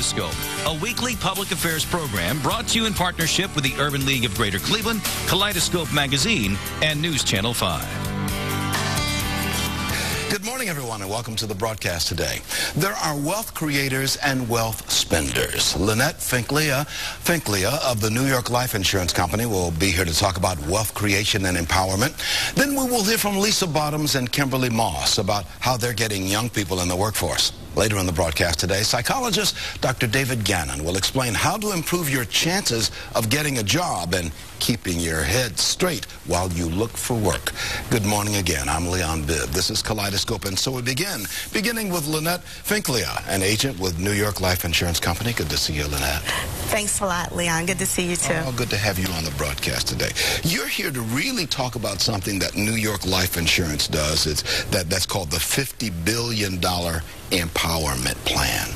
Kaleidoscope, a weekly public affairs program brought to you in partnership with the Urban League of Greater Cleveland, Kaleidoscope Magazine, and News Channel 5. Good morning, everyone, and welcome to the broadcast today. There are wealth creators and wealth spenders. Lynette Finklia of the New York Life Insurance Company will be here to talk about wealth creation and empowerment. Then we will hear from Lisa Bottoms and Kimberly Moss about how they're getting young people in the workforce. Later in the broadcast today, psychologist Dr. David Gannon will explain how to improve your chances of getting a job and keeping your head straight while you look for work. Good morning again. I'm Leon Bibb. This is Kaleidoscope, and so we beginning with Lynette Finklia, an agent with New York Life Insurance Company. Good to see you, Lynette. Thanks a lot, Leon. Good to see you, too. Oh, good to have you on the broadcast today. You're here to really talk about something that New York Life Insurance does. That's called the $50 billion empowerment plan.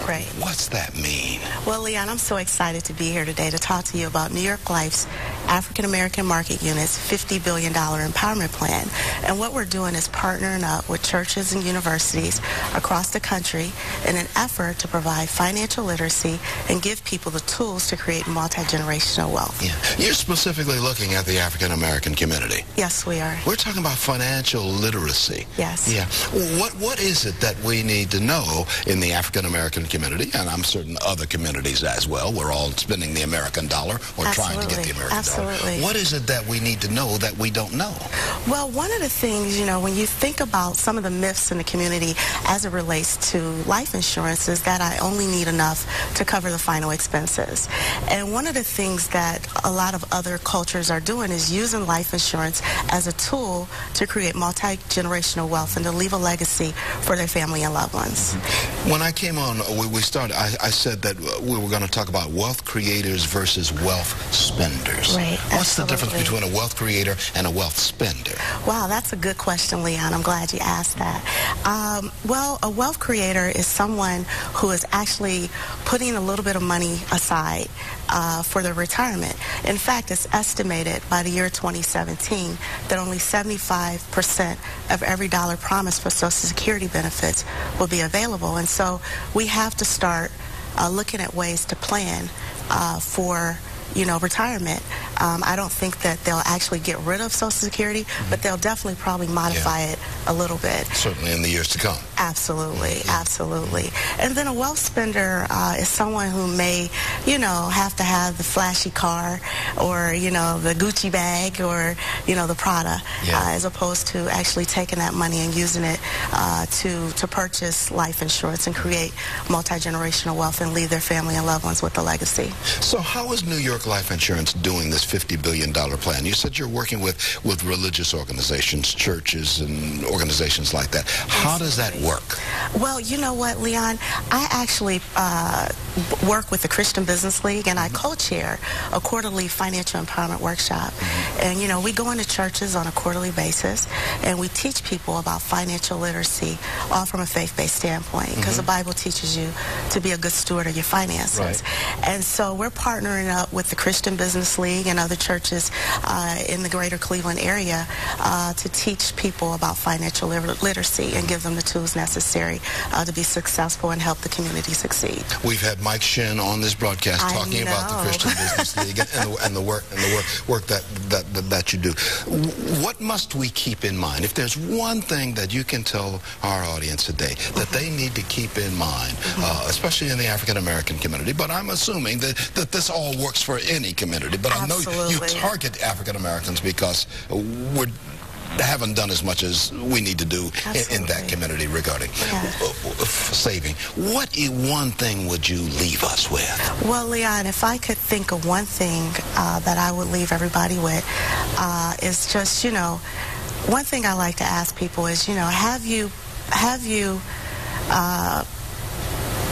Right. What's that mean? Well, Leon, I'm so excited to be here today to talk to you about New York Life's African American Market Unit's $50 billion empowerment plan. And what we're doing is partnering up with churches and universities across the country in an effort to provide financial literacy and give people the tools to create multi-generational wealth. Yeah. You're specifically looking at the African American community. Yes, we are. We're talking about financial literacy. Yes. Yeah. What is it that we need to know in the African American community, and I'm certain other communities as well? We're all spending the American dollar or trying to get the American dollar. What is it that we need to know that we don't know? Well, one of the things, when you think about some of the myths in the community as it relates to life insurance is that I only need enough to cover the final expenses. And one of the things that a lot of other cultures are doing is using life insurance as a tool to create multi-generational wealth and to leave a legacy for their family and loved ones. When I came on, we started, I said that we were going to talk about wealth creators versus wealth spenders. Right. What's the difference between a wealth creator and a wealth spender? Wow, that's a good question, Leon. I'm glad you asked that. Well, a wealth creator is someone who is actually putting a little bit of money aside for their retirement. In fact, it's estimated by the year 2017 that only 75% of every dollar promised for Social Security benefits will be available. And so we have to start looking at ways to plan for retirement. I don't think that they'll actually get rid of Social Security, but they'll definitely probably modify it a little bit. Certainly in the years to come. Absolutely, absolutely. And then a wealth spender is someone who may, have to have the flashy car or, the Gucci bag or, the Prada, as opposed to actually taking that money and using it to purchase life insurance and create multi-generational wealth and leave their family and loved ones with a legacy. So how is New York Life Insurance doing this $50 billion plan? You said you're working with religious organizations, churches, and organizations like that. How does that work? Well, you know what, Leon? I actually work with the Christian Business League, and I co-chair a quarterly financial empowerment workshop. And, we go into churches on a quarterly basis, and we teach people about financial literacy, all from a faith-based standpoint, because the Bible teaches you to be a good steward of your finances. Right. And so we're partnering up with the Christian Business League and other churches in the greater Cleveland area to teach people about financial literacy and give them the tools necessary to be successful and help the community succeed. We've had Mike Shin on this broadcast talking about the Christian Business League and the work that you do. What must we keep in mind? If there's one thing that you can tell our audience today that they need to keep in mind, especially in the African American community, but I'm assuming that this all works for any community, but I know you target African Americans because we haven't done as much as we need to do in that community regarding saving. What one thing would you leave us with? Well, Leon, if I could think of one thing that I would leave everybody with is just, one thing I like to ask people is,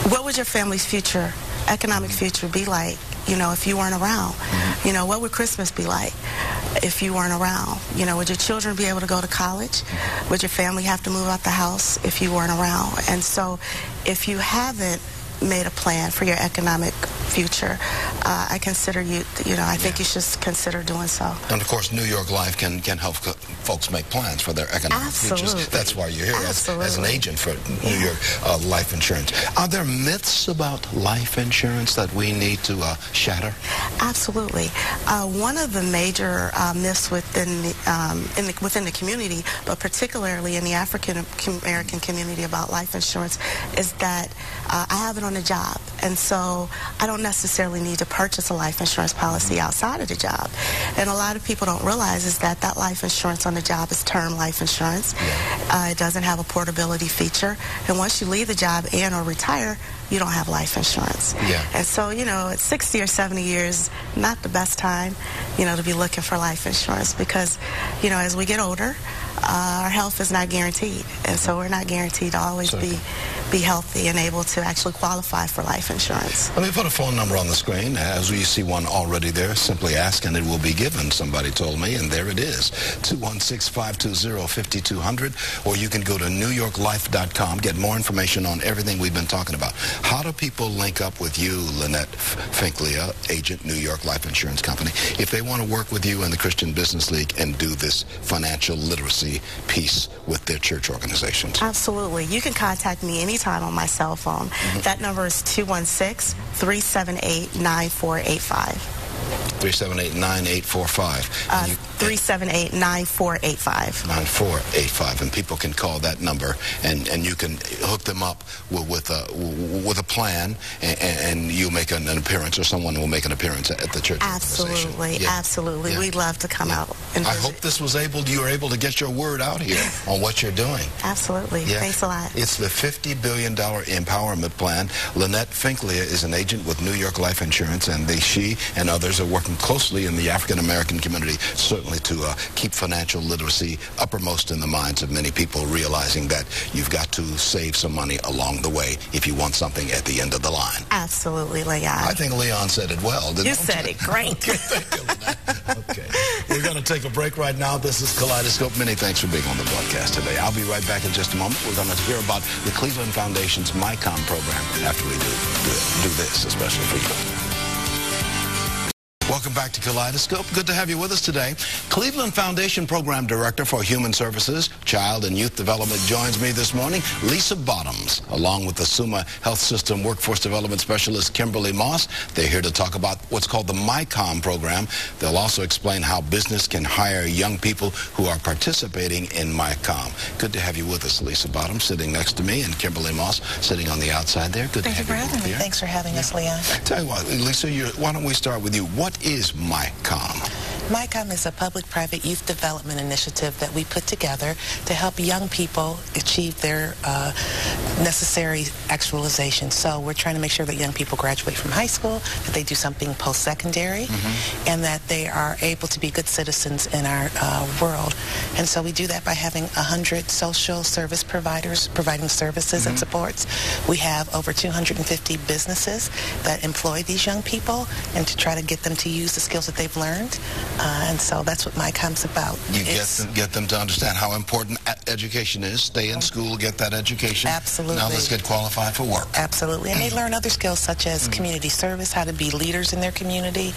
what would your family's future, economic future be like, if you weren't around? What would Christmas be like if you weren't around? Would your children be able to go to college? Would your family have to move out the house if you weren't around? And so if you haven't made a plan for your economic future, I consider I think you should consider doing so. And of course, New York Life can help folks make plans for their economic futures. That's why you're here as an agent for New York Life Insurance. Are there myths about life insurance that we need to shatter? Absolutely. One of the major myths within the community, but particularly in the African American community about life insurance, is that I have it on the job, and so I don't necessarily need to purchase a life insurance policy outside of the job. And a lot of people don't realize is that life insurance on the job is term life insurance. It doesn't have a portability feature, and once you leave the job and or retire, you don't have life insurance. And so, at 60 or 70 years, not the best time, to be looking for life insurance, because, as we get older, our health is not guaranteed, and so we're not guaranteed to always be healthy and able to actually qualify for life insurance. Let me put a phone number on the screen. As we see one already there, simply ask and it will be given, somebody told me, and there it is, 216-520-5200, or you can go to newyorklife.com, get more information on everything we've been talking about. How do people link up with you, Lynette Finklia, agent, New York Life Insurance Company, if they want to work with you in the Christian Business League and do this financial literacy piece with their church organizations? Absolutely. You can contact me anytime on my cell phone. That number is 216-378-9485. 378-9845. 378-9485. 9485, and people can call that number, and you can hook them up with a plan, and you make an appearance, or someone will make an appearance at the church. Absolutely, absolutely. Yeah. We'd love to come out and visit. I hope this was you were able to get your word out here on what you're doing. Absolutely. Thanks a lot. It's the $50 billion empowerment plan. Lynette Finklia is an agent with New York Life Insurance, and she and others are working closely in the African American community, certainly to keep financial literacy uppermost in the minds of many people, realizing that you've got to save some money along the way if you want something at the end of the line. Absolutely, Leon. I think Leon said it well, didn't he? You said it great. Okay, thank you, Lynette. Okay. We're going to take a break right now. This is Kaleidoscope. Many thanks for being on the broadcast today. I'll be right back in just a moment. We're going to hear about the Cleveland Foundation's MyCom program after we do this, especially for you. Welcome back to Kaleidoscope. Good to have you with us today. Cleveland Foundation Program Director for Human Services, Child and Youth Development joins me this morning, Lisa Bottoms, along with the Summa Health System Workforce Development Specialist, Kimberly Moss. They're here to talk about what's called the MyCom program. They'll also explain how business can hire young people who are participating in MyCom. Good to have you with us, Lisa Bottoms, sitting next to me, and Kimberly Moss sitting on the outside there. Good to have you both here. Thanks for having us, Leon. Tell you what, Lisa, why don't we start with you? What is MyCom? MyCom is a public-private youth development initiative that we put together to help young people achieve their necessary actualization. So we're trying to make sure that young people graduate from high school, that they do something post-secondary, and that they are able to be good citizens in our world. And so we do that by having 100 social service providers providing services and supports. We have over 250 businesses that employ these young people, and to try to get them to use the skills that they've learned. And so that's what MyCom's about. You get them to understand how important education is. Stay in school, get that education. Absolutely. Now let's get qualified for work. Absolutely. And they learn other skills such as community service, how to be leaders in their community.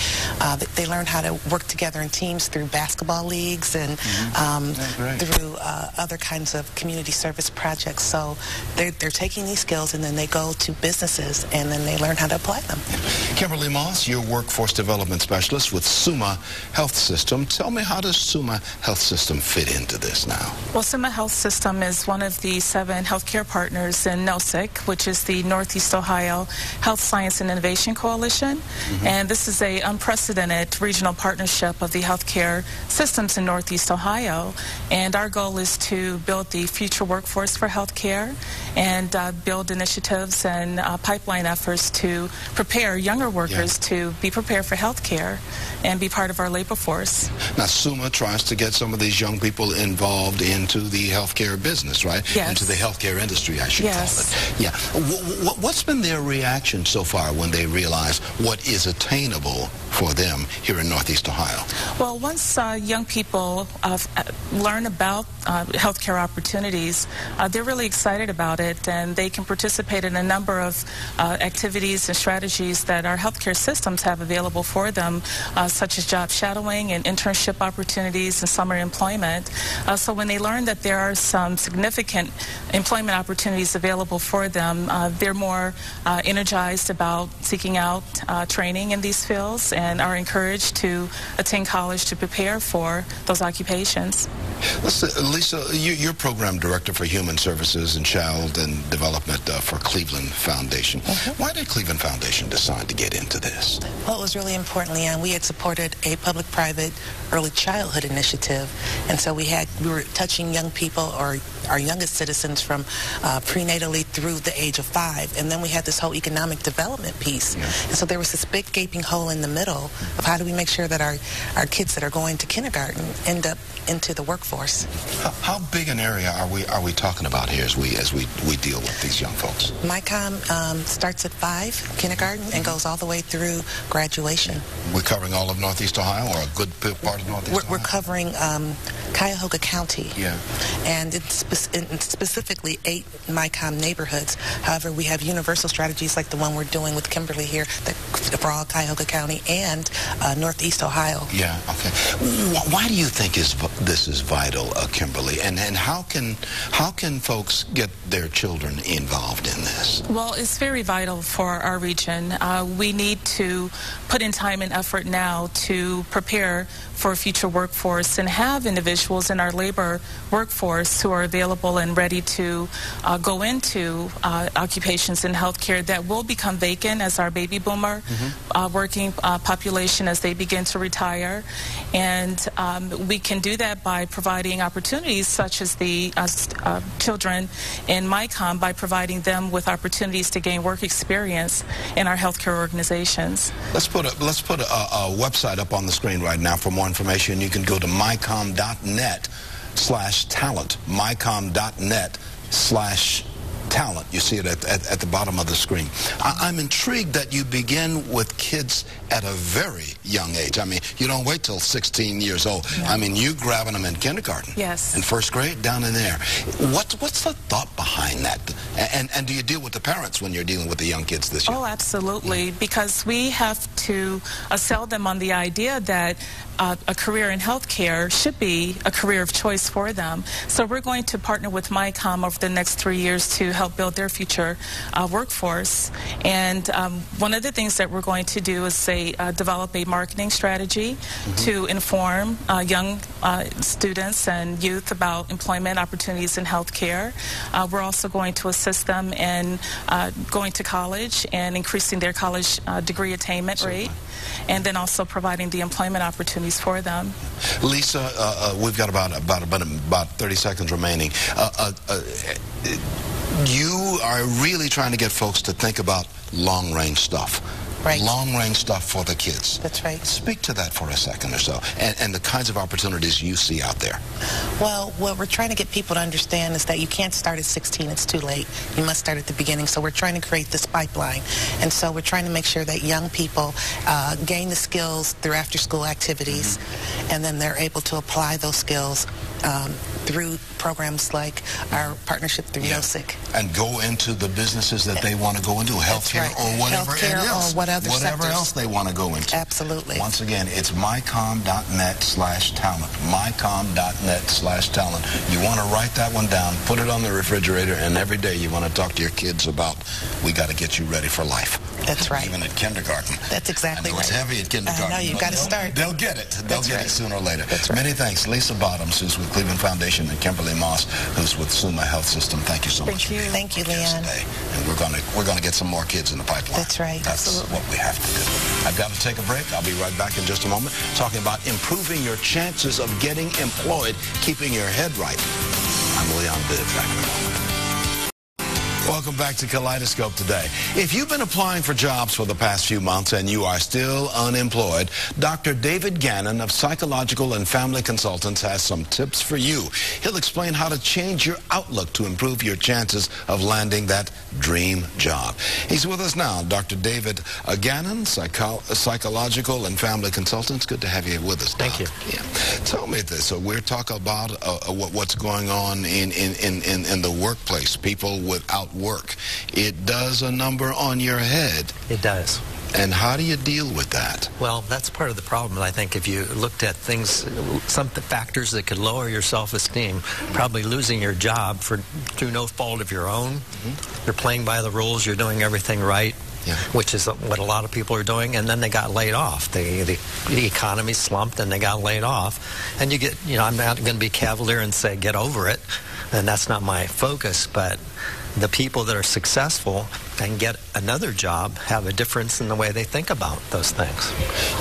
They learn how to work together in teams through basketball leagues and through other kinds of community service projects. So they're taking these skills, and then they go to businesses, and then they learn how to apply them. Kimberly Moss, your workforce development specialist with Summa Health System. Tell me, how does Summa Health System fit into this now? Well, Summa Health System is one of the 7 healthcare partners in NOSIC, which is the Northeast Ohio Health Science and Innovation Coalition. And this is an unprecedented regional partnership of the healthcare systems in Northeast Ohio. And our goal is to build the future workforce for healthcare and build initiatives and pipeline efforts to prepare younger workers to be prepared for healthcare and be part of our labor force. Now, Summa tries to get some of these young people involved into the healthcare business, right? Yes. Into the healthcare industry, I should call it. Yeah. What's been their reaction so far when they realize what is attainable for them here in Northeast Ohio? Well, once young people learn about healthcare opportunities, they're really excited about it, and they can participate in a number of activities and strategies that our healthcare systems have available for them, such as job shadowing and internship opportunities and summer employment. So when they learn that there are some significant employment opportunities available for them, they're more energized about seeking out training in these fields and are encouraged to attend college to prepare for those occupations. Lisa, you're Program Director for Human Services and Child and Development for Cleveland Foundation. Why did Cleveland Foundation decide to get into this? Well, it was really important, Leon. We had supported a public-private early childhood initiative, and so we were touching young people, or our youngest citizens, from prenatally through the age of 5, and then we had this whole economic development piece. And so there was this big gaping hole in the middle of how do we make sure that our kids that are going to kindergarten end up into the workforce. How big an area are we talking about here as we deal with these young folks? MyCom starts at 5, kindergarten, and goes all the way through graduation. We're covering all of Northeast Ohio, or a good part of Northeast Ohio? We're covering Cuyahoga County, and it's specifically 8 MyCom neighborhoods. However, we have universal strategies like the one we're doing with Kimberly here for all Cuyahoga County and Northeast Ohio. Yeah, okay. Why do you think this is vital, Kimberly, and how can folks get their children involved in this? Well, it's very vital for our region. We need to put in time and effort now to prepare for a future workforce and have individuals in our labor workforce who are available and ready to go into occupations in healthcare that will become vacant as our baby boomer working population as they begin to retire. And we can do that by providing opportunities such as the children in MyCom, by providing them with opportunities to gain work experience in our healthcare organizations. Let's put a website up on the screen right now for more information. You can go to mycom.net/talent. mycom.net/talent. You see it at the bottom of the screen. I'm intrigued that you begin with kids at a very young age. I mean, you don't wait till 16 years old. I mean, you grabbing them in kindergarten. Yes. In first grade, down in there. What's the thought behind that? And do you deal with the parents when you're dealing with the young kids this year? Oh, absolutely, because we have to sell them on the idea that a career in healthcare should be a career of choice for them. So we're going to partner with MyCom over the next 3 years to help build their future workforce. And one of the things that we're going to do is develop a marketing strategy to inform young students and youth about employment opportunities in healthcare. We're also going to assist them in going to college and increasing their college degree attainment rate, and then also providing the employment opportunities for them. Lisa, we've got about 30 seconds remaining. You are really trying to get folks to think about long-range stuff. Right. Long-range stuff for the kids. That's right. Speak to that for a second or so, and the kinds of opportunities you see out there. Well, what we're trying to get people to understand is that you can't start at 16. It's too late. You must start at the beginning. So we're trying to create this pipeline. And so we're trying to make sure that young people gain the skills through after-school activities, and then they're able to apply those skills through programs like our partnership through NOSIC. And go into the businesses that they want to go into, healthcare or whatever else. Or whatever else they want to go into. Absolutely. Once again, it's mycom.net/talent. mycom.net/talent. You want to write that one down, put it on the refrigerator, and every day you want to talk to your kids about, we got to get you ready for life. That's right. Even at kindergarten. That's exactly right. It's heavy at kindergarten. I know, you've got to start. They'll get it. They'll get it sooner or later. That's right. Many thanks. Lisa Bottoms, who's with Cleveland Foundation, and Kimberly Moss, who's with Summa Health System. Thank you so much. Thank you, Leon. Today. And we're going to get some more kids in the pipeline. That's right. That's what we have to do. I've got to take a break. I'll be right back in just a moment, talking about improving your chances of getting employed, keeping your head right. I'm Leon Bibb. Back in a moment. Welcome back to Kaleidoscope today. If you've been applying for jobs for the past few months and you are still unemployed, Dr. David Gannon of Psychological and Family Consultants has some tips for you. He'll explain how to change your outlook to improve your chances of landing that dream job. He's with us now, Dr. David Gannon, Psychological and Family Consultants. Good to have you with us, Doc. Thank you. Yeah. Tell me this. So we're talking about what's going on in the workplace, people without work. It does a number on your head. It does. And how do you deal with that? Well, that's part of the problem. I think if you looked at things, some factors that could lower your self-esteem, probably losing your job through no fault of your own. You're playing by the rules. You're doing everything right. Yeah. Which is what a lot of people are doing, and then they got laid off. The economy slumped, and they got laid off. And you get, I'm not going to be cavalier and say get over it, and that's not my focus, but the people that are successful and get another job have a difference in the way they think about those things.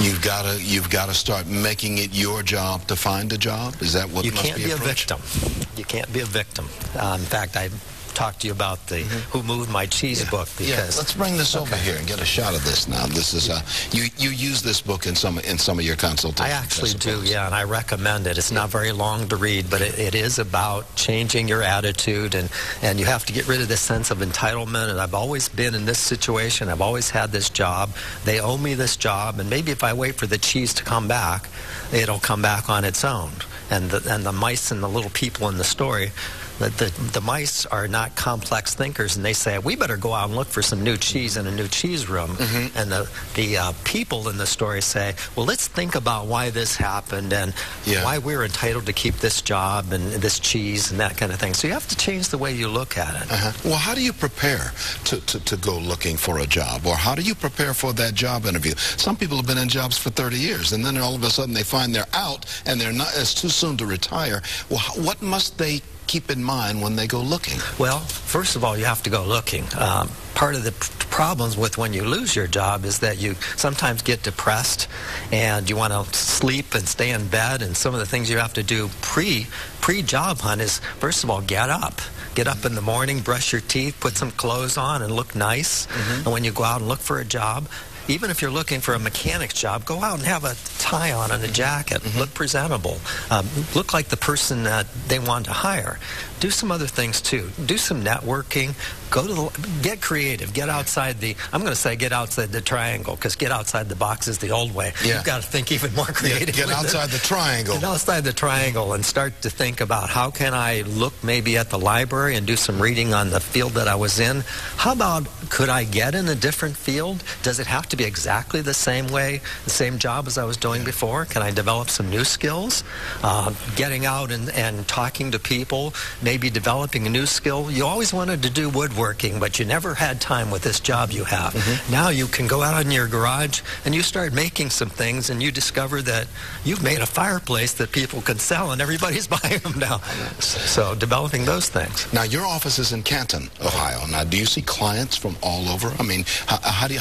You've got to start making it your job to find a job. Is that what you must can't be be approached? a victim. You can't be a victim. In fact, I talked to you about the Who Moved My Cheese book. Because, let's bring this over here and get a shot of this now. This is you use this book in some of your consultations. I actually do, yeah, and I recommend it. It's not very long to read, but it is about changing your attitude, and you have to get rid of this sense of entitlement. And I've always been in this situation. I've always had this job. They owe me this job, and maybe if I wait for the cheese to come back, it'll come back on its own. And the mice and the little people in the story, the mice are not complex thinkers, and they say, we better go out and look for some new cheese in a new cheese room. And the people in the story say, well, let's think about why this happened and why we're entitled to keep this job and this cheese and that kind of thing. So you have to change the way you look at it. Well, how do you prepare to go looking for a job? Or how do you prepare for that job interview? Some people have been in jobs for 30 years, and then all of a sudden they find they're out and it's too soon to retire. Well, what must they keep in mind when they go looking? Well, first of all, you have to go looking. Part of the problems with when you lose your job is that you sometimes get depressed and you want to sleep and stay in bed, and some of the things you have to do pre-job hunt is, first of all, get up. Get up in the morning, brush your teeth, put some clothes on, and look nice. And when you go out and look for a job, even if you're looking for a mechanic's job, go out and have a tie on and a jacket. Look presentable. Look like the person that they want to hire. Do some other things, too. Do some networking. Get creative. Get outside I'm going to say get outside the triangle, because get outside the box is the old way. You've got to think even more creative. Get outside the triangle. Get outside the triangle and start to think about how can I look maybe at the library and do some reading on the field that I was in. How about could I get in a different field? Does it have to be exactly the same way, the same job as I was doing before? Can I develop some new skills? Getting out and talking to people, maybe developing a new skill. You always wanted to do woodworking, but you never had time with this job you have. Now you can go out in your garage and you start making some things, and you discover that you've made a fireplace that people can sell, and everybody's buying them now. So developing those things. Now your office is in Canton, Ohio. Now, do you see clients from all over? I mean, how do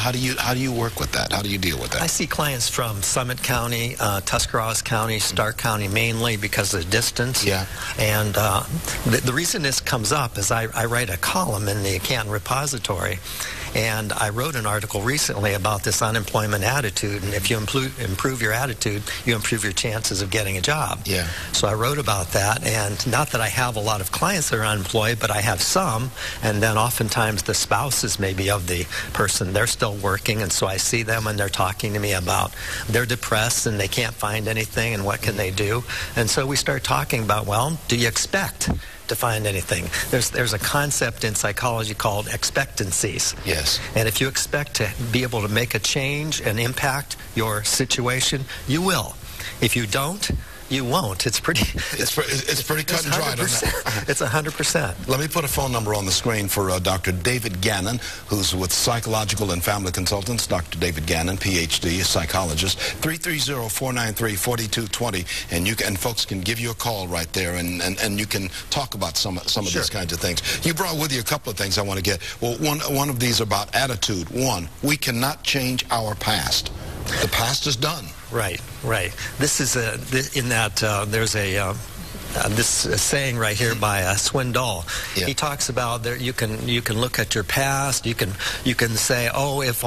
you work with that? How do you deal with that? I see clients from Summit County, Tuscarawas County, Stark County, mainly because of the distance. And the reason this comes up is I write a column in the Canton Repository, and I wrote an article recently about this unemployment attitude, and if you improve your attitude, you improve your chances of getting a job. So I wrote about that, and not that I have a lot of clients that are unemployed, but I have some, and then oftentimes the spouses maybe of the person, they're still working, and so I see them and they're talking to me about they're depressed and they can't find anything, and what can they do? And so we start talking about, well, do you expect to find anything? There's a concept in psychology called expectancies. And if you expect to be able to make a change and impact your situation, you will. If you don't, you won't. It's pretty cut and dry. It's 100%. Let me put a phone number on the screen for Dr. David Gannon, who's with Psychological and Family Consultants. Dr. David Gannon, PhD, a psychologist. 330-493-4220, and folks can give you a call right there, and you can talk about some of these kinds of things. You brought with you a couple of things I want to get. Well, one of these about attitude. One, we cannot change our past. The past is done. Right. This is there's a this saying right here by Swindoll. Yeah. He talks about there you can look at your past. You can say, oh, if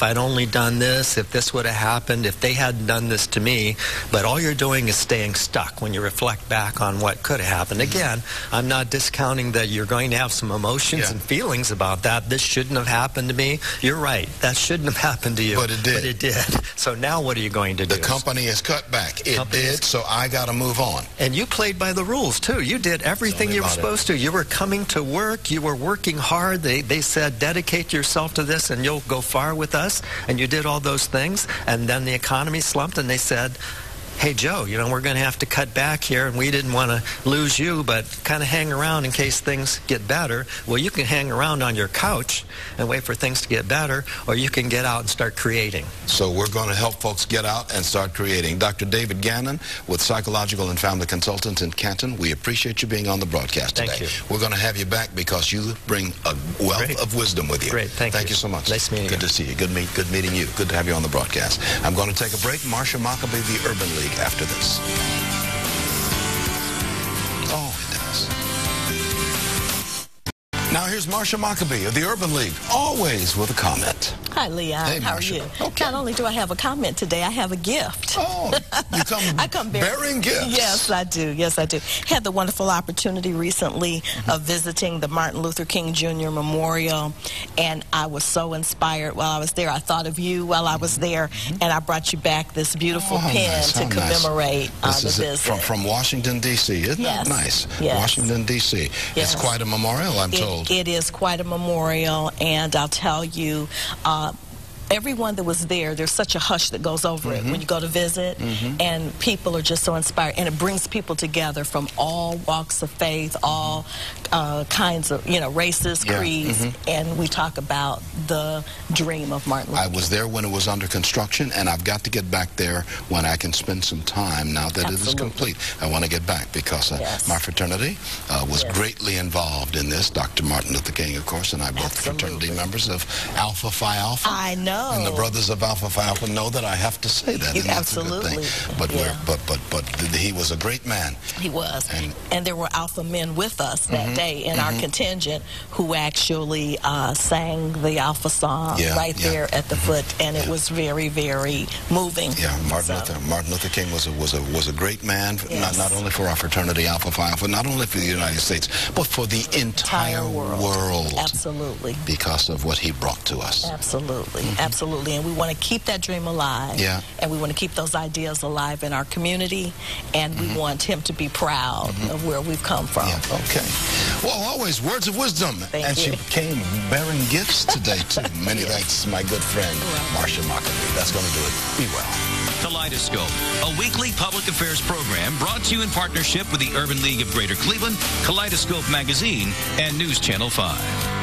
I'd only done this, if this would have happened, if they hadn't done this to me. But all you're doing is staying stuck when you reflect back on what could have happened. Again, I'm not discounting that you're going to have some emotions and feelings about that. This shouldn't have happened to me. You're right. That shouldn't have happened to you. But it did. But it did. So now what are you going to do? The company has cut back. It did, so I got to move on. And you played by the rules, too. You did everything you were supposed to. You were coming to work. You were working hard. They said, dedicate yourself to this and you'll go far with us. And you did all those things. And then the economy slumped and they said, hey, Joe, we're going to have to cut back here, and we didn't want to lose you, but kind of hang around in case things get better. Well, you can hang around on your couch and wait for things to get better, or you can get out and start creating. So we're going to help folks get out and start creating. Dr. David Gannon with Psychological and Family Consultants in Canton, we appreciate you being on the broadcast today. Thank you. We're going to have you back because you bring a wealth of wisdom with you. Great, thank you. Thank you so much. Nice meeting you. Good to see you. Good meeting you. Good to have you on the broadcast. I'm going to take a break. Marcia MacCabe, the Urban League, after this. Oh, it does. Now here's Marcia MacCabe of the Urban League, always with a comment. Hi, Leon. Hey, how are Marcia. you? Okay. Not only do I have a comment today, I have a gift. Oh, you come, I come bearing gifts. Yes, I do. Yes, I do. Had the wonderful opportunity recently of visiting the Martin Luther King Jr. Memorial, and I was so inspired while I was there. I thought of you while I was there, and I brought you back this beautiful pen to commemorate the visit. From Washington, D.C. Isn't that nice? Yes. Washington, D.C. Yes. It's quite a memorial, I'm told. It is quite a memorial, and I'll tell you, everyone that was there, there's such a hush that goes over it when you go to visit, and people are just so inspired, and it brings people together from all walks of faith, all kinds of, races, creeds, and we talk about the dream of Martin Luther King. I was there when it was under construction, and I've got to get back there when I can spend some time now that it is complete. I want to get back because my fraternity was greatly involved in this. Dr. Martin Luther King, of course, and I both fraternity members of Alpha Phi Alpha. I know. And the brothers of Alpha Phi Alpha know that I have to say that. Absolutely. But he was a great man. He was. And there were Alpha men with us that day in our contingent who actually sang the Alpha song there at the foot, and it was very, very moving. Yeah, Martin Luther King was a great man, not only for our fraternity Alpha Phi Alpha, not only for the United States, but for the entire world. Absolutely. Because of what he brought to us. Absolutely. Absolutely. And we want to keep that dream alive. Yeah. And we want to keep those ideas alive in our community, and we want him to be proud of where we've come from. Yeah. Okay. Well, always words of wisdom. Thank you. She came bearing gifts today, too. Many thanks to my good friend, Marcia MacCabe. That's going to do it. Be well. Kaleidoscope, a weekly public affairs program brought to you in partnership with the Urban League of Greater Cleveland, Kaleidoscope Magazine, and News Channel 5.